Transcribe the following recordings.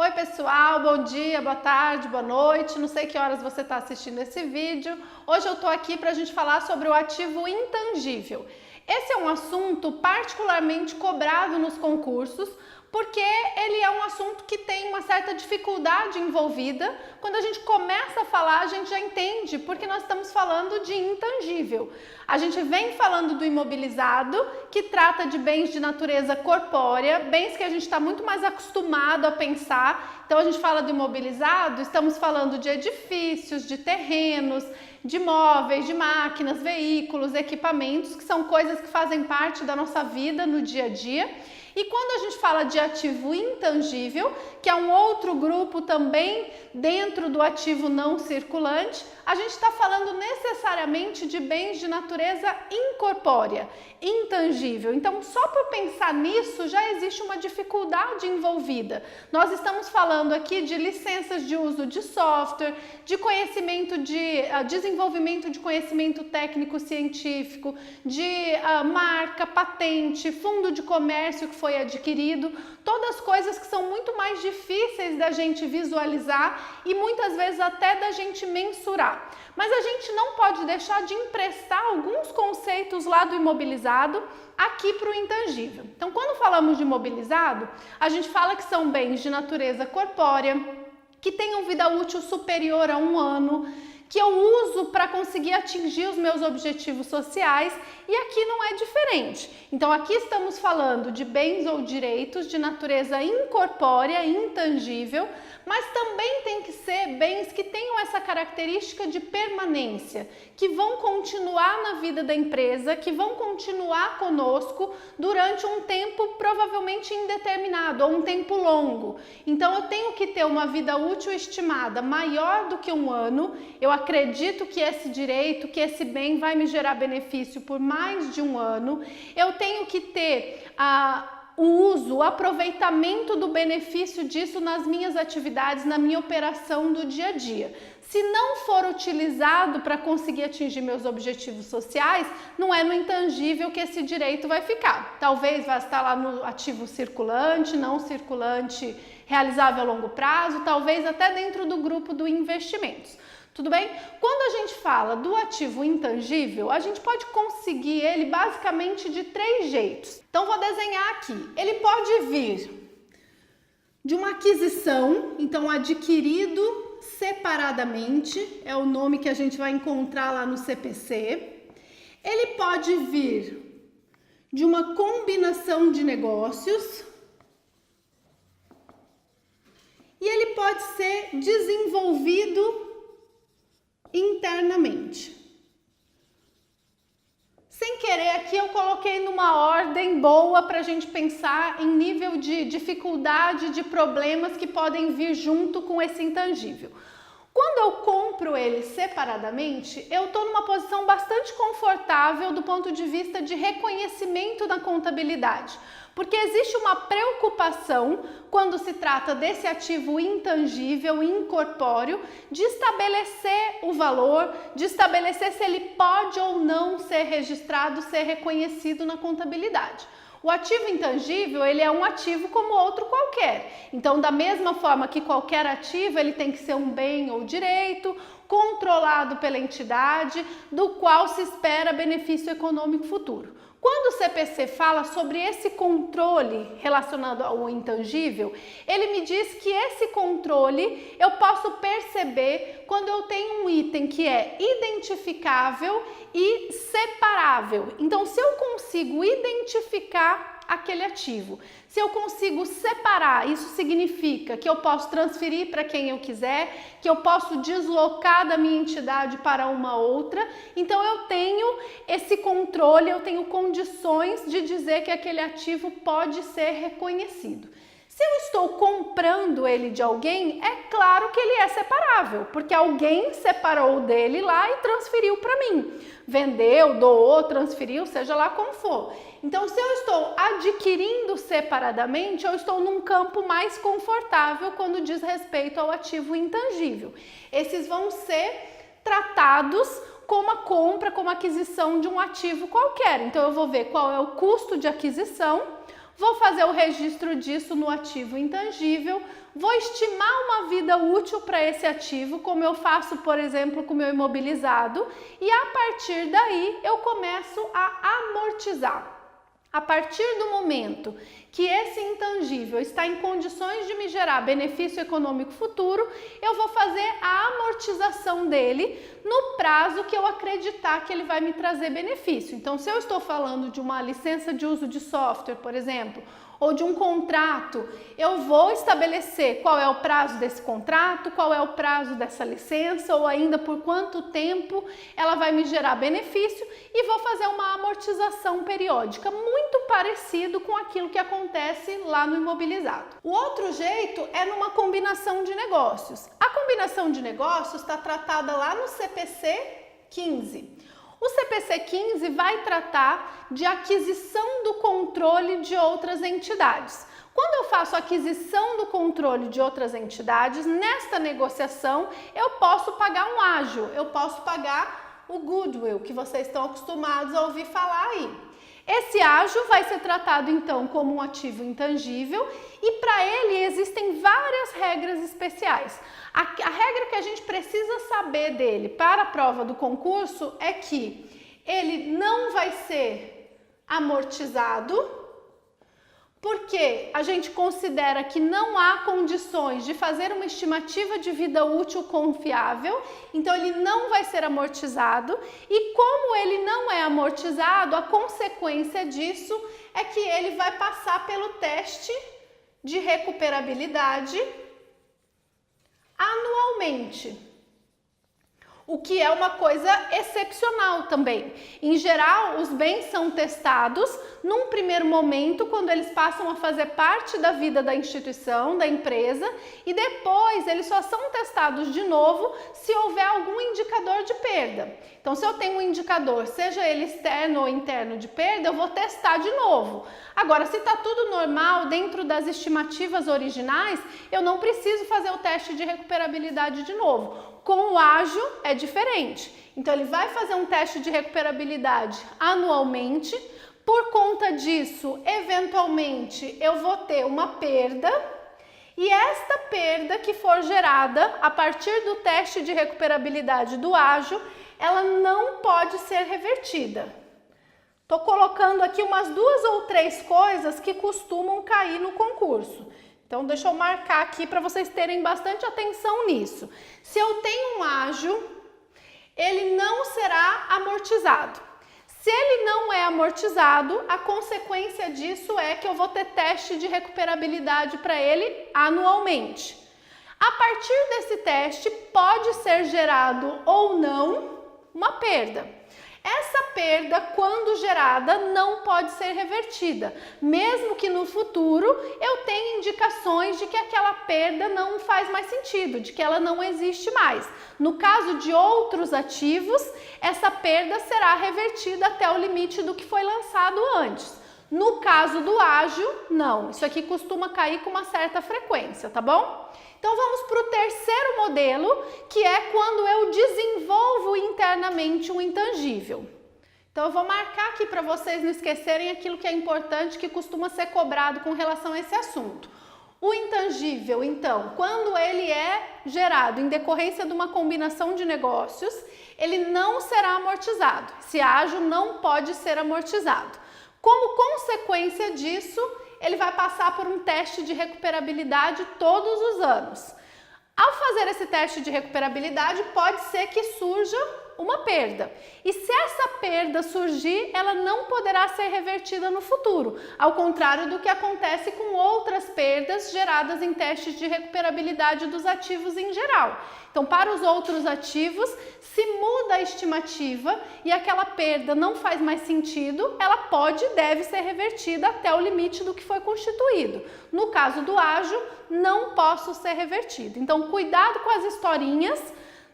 Oi pessoal, bom dia, boa tarde, boa noite, não sei que horas você está assistindo esse vídeo. Hoje eu estou aqui para a gente falar sobre o ativo intangível. Esse é um assunto particularmente cobrado nos concursos, porque ele é um assunto que tem uma certa dificuldade envolvida. Quando a gente começa a falar, a gente já entende, porque nós estamos falando de intangível. A gente vem falando do imobilizado, que trata de bens de natureza corpórea, bens que a gente está muito mais acostumado a pensar. Então a gente fala do imobilizado, estamos falando de edifícios, de terrenos, de móveis, de máquinas, veículos, equipamentos, que são coisas que fazem parte da nossa vida no dia a dia. E quando a gente fala de ativo intangível, que é um outro grupo também dentro do ativo não circulante, a gente está falando necessariamente de bens de natureza incorpórea, intangível. Então, só por pensar nisso já existe uma dificuldade envolvida. Nós estamos falando aqui de licenças de uso de software, de conhecimento de desenvolvimento de conhecimento técnico-científico, de marca, patente, fundo de comércio que foi adquirido, todas coisas que são muito mais difíceis da gente visualizar e muitas vezes até da gente mensurar. Mas a gente não pode deixar de emprestar alguns conceitos lá do imobilizado aqui para o intangível. Então, quando falamos de imobilizado, a gente fala que são bens de natureza corpórea, que tenham vida útil superior a 1 ano, que eu uso para conseguir atingir os meus objetivos sociais, e aqui não é diferente. Então aqui estamos falando de bens ou direitos de natureza incorpórea, intangível, mas também tem que ser bens que tenham essa característica de permanência, que vão continuar na vida da empresa, que vão continuar conosco durante um tempo provavelmente indeterminado ou um tempo longo. Então eu tenho que ter uma vida útil estimada maior do que 1 ano. Eu acredito que esse direito, que esse bem vai me gerar benefício por mais de 1 ano. Eu tenho que ter o uso, o aproveitamento do benefício disso nas minhas atividades, na minha operação do dia a dia. Se não for utilizado para conseguir atingir meus objetivos sociais, não é no intangível que esse direito vai ficar. Talvez vai estar lá no ativo circulante, não circulante, realizável a longo prazo, talvez até dentro do grupo do investimentos. Tudo bem? Quando a gente fala do ativo intangível, a gente pode conseguir ele basicamente de 3 jeitos. Então, vou desenhar aqui. Ele pode vir de uma aquisição, então adquirido separadamente, é o nome que a gente vai encontrar lá no CPC. Ele pode vir de uma combinação de negócios. E ele pode ser desenvolvido internamente. Sem querer aqui eu coloquei numa ordem boa para a gente pensar em nível de dificuldade, de problemas que podem vir junto com esse intangível. Quando eu compro ele separadamente, eu estou numa posição bastante confortável do ponto de vista de reconhecimento da contabilidade. Porque existe uma preocupação, quando se trata desse ativo intangível, incorpóreo, de estabelecer o valor, de estabelecer se ele pode ou não ser registrado, ser reconhecido na contabilidade. O ativo intangível, ele é um ativo como outro qualquer. Então, da mesma forma que qualquer ativo, ele tem que ser um bem ou direito, controlado pela entidade, do qual se espera benefício econômico futuro. Quando o CPC fala sobre esse controle relacionado ao intangível, ele me diz que esse controle eu posso perceber quando eu tenho um item que é identificável e separável. Então, se eu consigo identificar aquele ativo, se eu consigo separar, isso significa que eu posso transferir para quem eu quiser, que eu posso deslocar da minha entidade para uma outra. Então eu tenho esse controle, eu tenho condições de dizer que aquele ativo pode ser reconhecido. Se eu estou comprando ele de alguém, é claro que ele é separável, porque alguém separou dele lá e transferiu para mim. Vendeu, doou, transferiu, seja lá como for. Então, se eu estou adquirindo separadamente, eu estou num campo mais confortável quando diz respeito ao ativo intangível. Esses vão ser tratados como a compra, como a aquisição de um ativo qualquer. Então, eu vou ver qual é o custo de aquisição, vou fazer o registro disso no ativo intangível, vou estimar uma vida útil para esse ativo, como eu faço, por exemplo, com o meu imobilizado, e a partir daí eu começo a amortizar. A partir do momento que esse intangível está em condições de me gerar benefício econômico futuro, eu vou fazer a amortização dele no prazo que eu acreditar que ele vai me trazer benefício. Então, se eu estou falando de uma licença de uso de software, por exemplo, ou de um contrato, eu vou estabelecer qual é o prazo desse contrato, qual é o prazo dessa licença, ou ainda por quanto tempo ela vai me gerar benefício, e vou fazer uma amortização periódica, muito parecido com aquilo que acontece lá no imobilizado. O outro jeito é numa combinação de negócios. A combinação de negócios está tratada lá no CPC 15. O CPC 15 vai tratar de aquisição do controle de outras entidades. Quando eu faço aquisição do controle de outras entidades, nesta negociação eu posso pagar um ágio, eu posso pagar o goodwill, que vocês estão acostumados a ouvir falar aí. Esse ágio vai ser tratado então como um ativo intangível e para ele existem várias regras especiais. A regra que a gente precisa saber dele para a prova do concurso é que ele não vai ser amortizado, porque a gente considera que não há condições de fazer uma estimativa de vida útil confiável, então ele não vai ser amortizado, e como ele não é amortizado, a consequência disso é que ele vai passar pelo teste de recuperabilidade anualmente. O que é uma coisa excepcional também. Em geral, os bens são testados num primeiro momento, quando eles passam a fazer parte da vida da instituição, da empresa, e depois eles só são testados de novo se houver algum indicador de perda. Então, se eu tenho um indicador, seja ele externo ou interno de perda, eu vou testar de novo. Agora, se está tudo normal dentro das estimativas originais, eu não preciso fazer o teste de recuperabilidade de novo. Com o ágio é diferente, então ele vai fazer um teste de recuperabilidade anualmente, por conta disso, eventualmente eu vou ter uma perda, e esta perda que for gerada a partir do teste de recuperabilidade do ágio, ela não pode ser revertida. Estou colocando aqui umas 2 ou 3 coisas que costumam cair no concurso. Então, deixa eu marcar aqui para vocês terem bastante atenção nisso. Se eu tenho um ágio, ele não será amortizado. Se ele não é amortizado, a consequência disso é que eu vou ter teste de recuperabilidade para ele anualmente. A partir desse teste, pode ser gerado ou não uma perda. Essa perda, quando gerada, não pode ser revertida, mesmo que no futuro eu tenha indicações de que aquela perda não faz mais sentido, de que ela não existe mais. No caso de outros ativos, essa perda será revertida até o limite do que foi lançado antes. No caso do ágio, não. Isso aqui costuma cair com uma certa frequência, tá bom? Então vamos para o terceiro modelo, que é quando eu desenvolvo internamente um intangível. Então eu vou marcar aqui para vocês não esquecerem aquilo que é importante, que costuma ser cobrado com relação a esse assunto. O intangível, então, quando ele é gerado em decorrência de uma combinação de negócios, ele não será amortizado. Esse ágio não pode ser amortizado. Como consequência disso, ele vai passar por um teste de recuperabilidade todos os anos. Ao fazer esse teste de recuperabilidade, pode ser que surja uma perda. E se essa perda surgir, ela não poderá ser revertida no futuro, ao contrário do que acontece com outras perdas geradas em testes de recuperabilidade dos ativos em geral. Então, para os outros ativos, se muda a estimativa e aquela perda não faz mais sentido, ela pode e deve ser revertida até o limite do que foi constituído. No caso do ágio, não posso ser revertido. Então, cuidado com as historinhas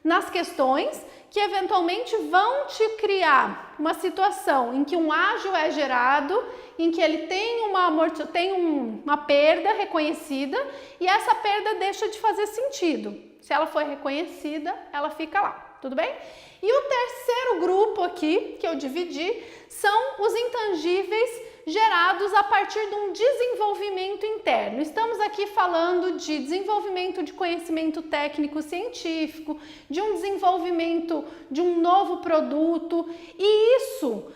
nas questões que eventualmente vão te criar uma situação em que um ágio é gerado, em que ele tem uma perda reconhecida e essa perda deixa de fazer sentido. Se ela foi reconhecida, ela fica lá, tudo bem? E o terceiro grupo aqui que eu dividi são os intangíveis gerados a partir de um desenvolvimento interno. Estamos aqui falando de desenvolvimento de conhecimento técnico científico, de um desenvolvimento de um novo produto, e isso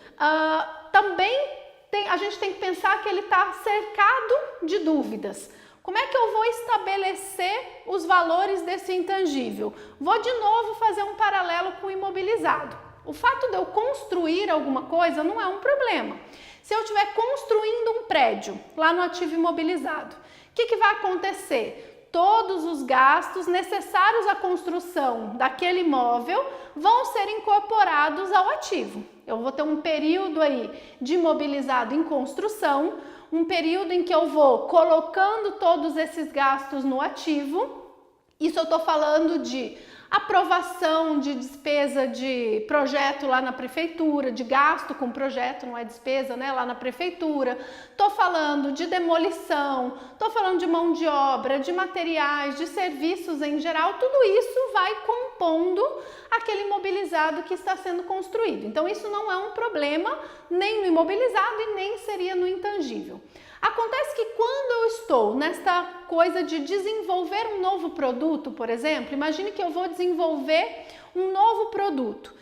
também a gente tem que pensar que ele está cercado de dúvidas. Como é que eu vou estabelecer os valores desse intangível? Vou de novo fazer um paralelo com o imobilizado. O fato de eu construir alguma coisa não é um problema. Se eu estiver construindo um prédio lá no ativo imobilizado, o que vai acontecer? Todos os gastos necessários à construção daquele imóvel vão ser incorporados ao ativo. Eu vou ter um período aí de imobilizado em construção, um período em que eu vou colocando todos esses gastos no ativo. Isso eu estou falando de aprovação de despesa de projeto lá na prefeitura, de gasto com projeto, não é despesa, né, lá na prefeitura. Estou falando de demolição, estou falando de mão de obra, de materiais, de serviços em geral. Tudo isso vai compondo aquele imobilizado que está sendo construído. Então isso não é um problema nem no imobilizado e nem seria no intangível. Acontece que quando eu estou nesta coisa de desenvolver um novo produto, por exemplo, imagine que eu vou desenvolver um novo produto.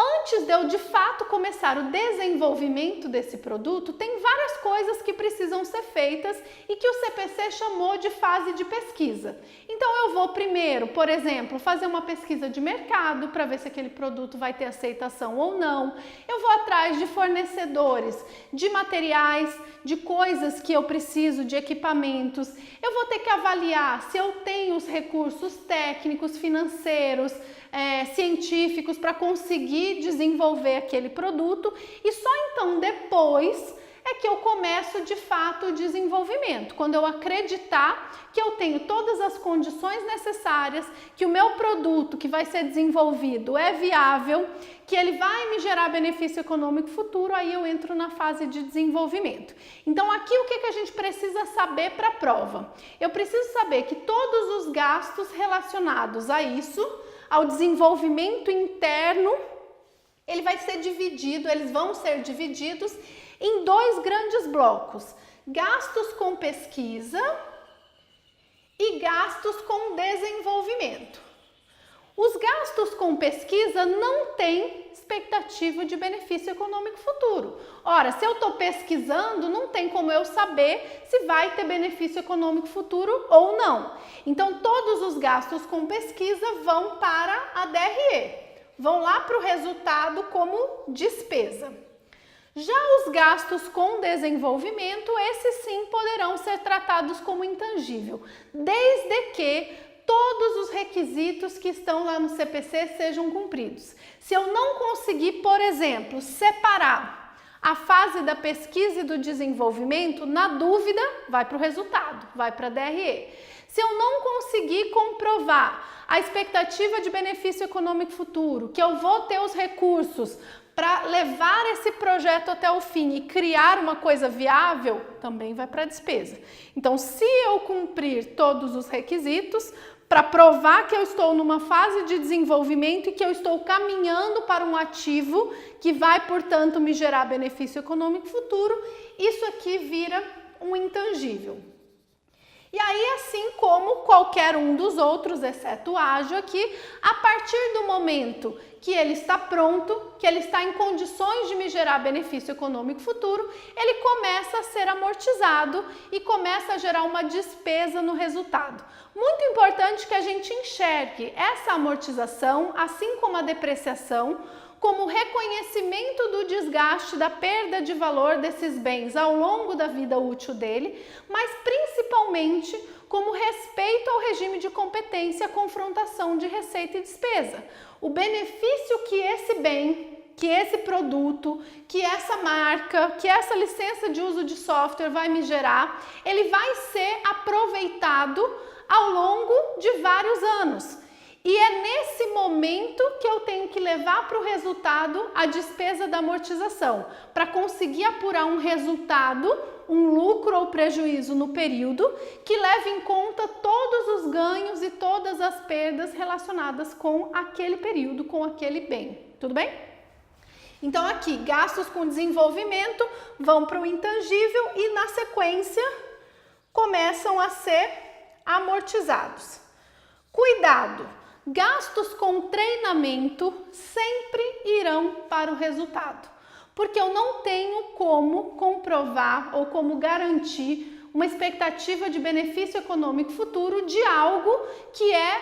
Antes de eu de fato começar o desenvolvimento desse produto, tem várias coisas que precisam ser feitas e que o CPC chamou de fase de pesquisa. Então eu vou primeiro, por exemplo, fazer uma pesquisa de mercado para ver se aquele produto vai ter aceitação ou não. Eu vou atrás de fornecedores, de materiais, de coisas que eu preciso, de equipamentos. Eu vou ter que avaliar se eu tenho os recursos técnicos, financeiros, científicos para conseguir desenvolver aquele produto, e só então depois é que eu começo de fato o desenvolvimento, quando eu acreditar que eu tenho todas as condições necessárias, que o meu produto que vai ser desenvolvido é viável, que ele vai me gerar benefício econômico futuro, aí eu entro na fase de desenvolvimento. Então aqui o que a gente precisa saber para a prova? Eu preciso saber que todos os gastos relacionados a isso, ao desenvolvimento interno, ele vai ser dividido, eles vão ser divididos em dois grandes blocos: gastos com pesquisa e gastos com desenvolvimento. Os gastos com pesquisa não têm expectativa de benefício econômico futuro. Ora, se eu estou pesquisando, não tem como eu saber se vai ter benefício econômico futuro ou não. Então, todos os gastos com pesquisa vão para a DRE, vão lá para o resultado como despesa. Já os gastos com desenvolvimento, esses sim poderão ser tratados como intangível, desde que todos os requisitos que estão lá no CPC sejam cumpridos. Se eu não conseguir, por exemplo, separar a fase da pesquisa e do desenvolvimento, na dúvida, vai para o resultado, vai para a DRE. Se eu não conseguir comprovar a expectativa de benefício econômico futuro, que eu vou ter os recursos para levar esse projeto até o fim e criar uma coisa viável, também vai para a despesa. Então, se eu cumprir todos os requisitos, para provar que eu estou numa fase de desenvolvimento e que eu estou caminhando para um ativo que vai, portanto, me gerar benefício econômico futuro, isso aqui vira um intangível. E aí, assim como qualquer um dos outros, exceto o ágil aqui, a partir do momento que ele está pronto, que ele está em condições de me gerar benefício econômico futuro, ele começa a ser amortizado e começa a gerar uma despesa no resultado. Muito importante que a gente enxergue essa amortização, assim como a depreciação, como reconhecimento do desgaste, da perda de valor desses bens ao longo da vida útil dele, mas principalmente como respeito ao regime de competência, confrontação de receita e despesa. O benefício que esse bem, que esse produto, que essa marca, que essa licença de uso de software vai me gerar, ele vai ser aproveitado ao longo de vários anos. E é nesse momento que eu tenho que levar para o resultado a despesa da amortização, para conseguir apurar um resultado, um lucro ou prejuízo no período que leve em conta todos os ganhos e todas as perdas relacionadas com aquele período, com aquele bem. Tudo bem? Então aqui, gastos com desenvolvimento vão para o intangível e na sequência começam a ser amortizados. Cuidado! Gastos com treinamento sempre irão para o resultado, porque eu não tenho como comprovar ou como garantir uma expectativa de benefício econômico futuro de algo que é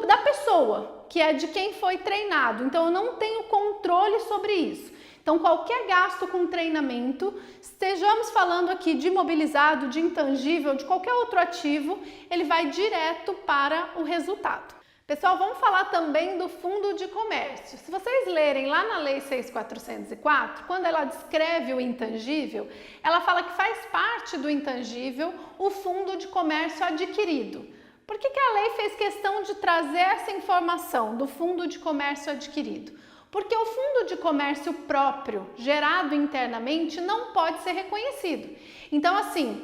da pessoa, que é de quem foi treinado. Então, eu não tenho controle sobre isso. Então, qualquer gasto com treinamento, estejamos falando aqui de imobilizado, de intangível, de qualquer outro ativo, ele vai direto para o resultado. Pessoal, vamos falar também do fundo de comércio. Se vocês lerem lá na Lei 6.404, quando ela descreve o intangível, ela fala que faz parte do intangível o fundo de comércio adquirido. Por que a lei fez questão de trazer essa informação do fundo de comércio adquirido? Porque o fundo de comércio próprio, gerado internamente, não pode ser reconhecido. Então, assim,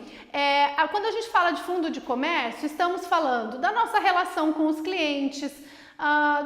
quando a gente fala de fundo de comércio, estamos falando da nossa relação com os clientes,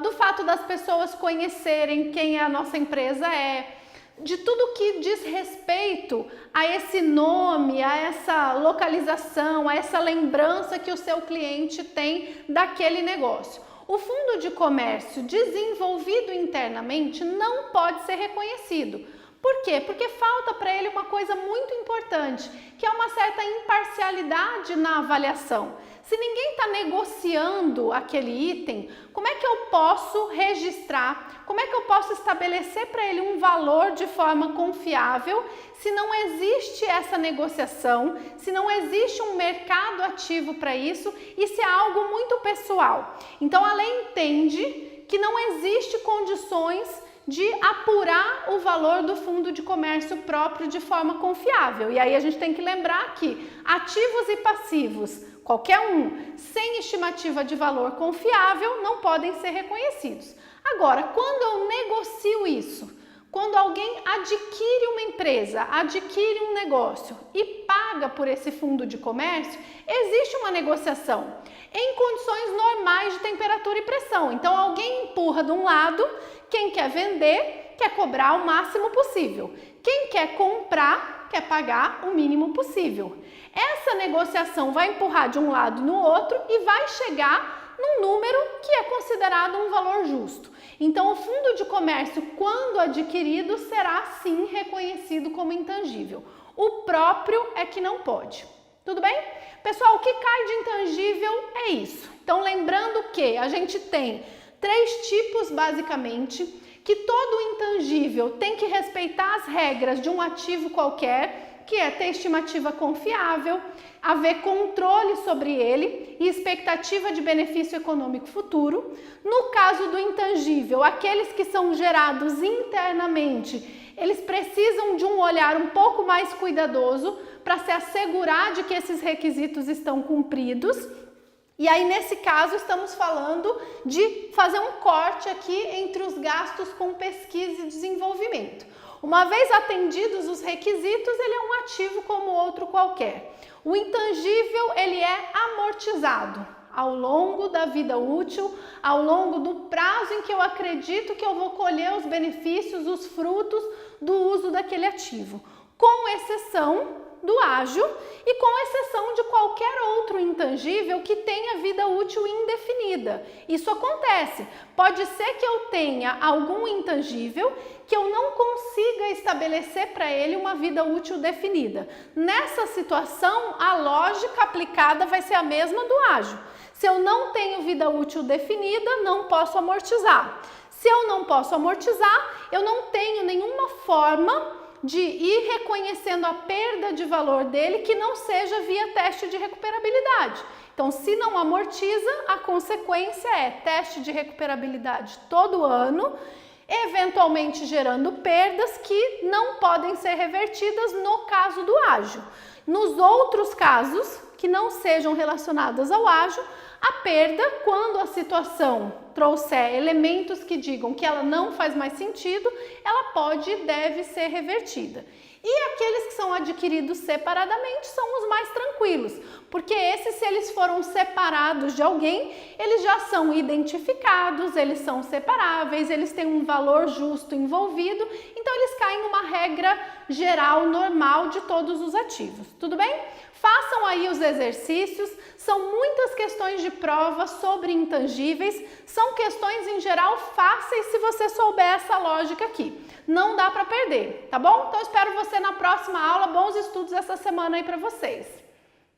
do fato das pessoas conhecerem quem a nossa empresa é, de tudo que diz respeito a esse nome, a essa localização, a essa lembrança que o seu cliente tem daquele negócio. O fundo de comércio desenvolvido internamente não pode ser reconhecido. Por quê? Porque falta para ele uma coisa muito importante, que é uma certa imparcialidade na avaliação. Se ninguém está negociando aquele item, como é que eu posso registrar, como é que eu posso estabelecer para ele um valor de forma confiável se não existe essa negociação, se não existe um mercado ativo para isso e se é algo muito pessoal? Então a lei entende que não existe condições de apurar o valor do fundo de comércio próprio de forma confiável. E aí a gente tem que lembrar que ativos e passivos, qualquer um, sem estimativa de valor confiável, não podem ser reconhecidos. Agora, quando eu negocio isso, quando alguém adquire uma empresa, adquire um negócio e paga por esse fundo de comércio, existe uma negociação em condições normais de temperatura e pressão. Então, alguém empurra de um lado, quem quer vender quer cobrar o máximo possível. Quem quer comprar quer pagar o mínimo possível. Essa negociação vai empurrar de um lado no outro e vai chegar num número que é considerado um valor justo. Então, o fundo de comércio, quando adquirido, será sim reconhecido como intangível. O próprio é que não pode. Tudo bem? Pessoal, o que cai de intangível é isso. Então, lembrando que a gente tem 3 tipos, basicamente, que todo intangível tem que respeitar as regras de um ativo qualquer, que é ter estimativa confiável, haver controle sobre ele e expectativa de benefício econômico futuro. No caso do intangível, aqueles que são gerados internamente, eles precisam de um olhar um pouco mais cuidadoso para se assegurar de que esses requisitos estão cumpridos. E aí, nesse caso, estamos falando de fazer um corte aqui entre os gastos com pesquisa e desenvolvimento. Uma vez atendidos os requisitos, ele é um ativo como outro qualquer. O intangível, ele é amortizado ao longo da vida útil, ao longo do prazo em que eu acredito que eu vou colher os benefícios, os frutos do uso daquele ativo, com exceção do ágio e com exceção de qualquer outro intangível que tenha vida útil indefinida. Isso acontece. Pode ser que eu tenha algum intangível que eu não consiga estabelecer para ele uma vida útil definida. Nessa situação, a lógica aplicada vai ser a mesma do ágio. Se eu não tenho vida útil definida, não posso amortizar. Se eu não posso amortizar, eu não tenho nenhuma forma de ir reconhecendo a perda de valor dele que não seja via teste de recuperabilidade. Então, se não amortiza, a consequência é teste de recuperabilidade todo ano, eventualmente gerando perdas que não podem ser revertidas no caso do ágio. Nos outros casos, que não sejam relacionadas ao ágio, a perda, quando a situação trouxer elementos que digam que ela não faz mais sentido, ela pode e deve ser revertida. E aqueles que são adquiridos separadamente são os mais tranquilos, porque esses, se eles foram separados de alguém, eles já são identificados, eles são separáveis, eles têm um valor justo envolvido, então eles caem numa regra geral, normal de todos os ativos, tudo bem? Façam aí os exercícios, são muitas questões de prova sobre intangíveis, são questões em geral fáceis se você souber essa lógica aqui. Não dá para perder, tá bom? Então espero você na próxima aula, bons estudos essa semana aí para vocês.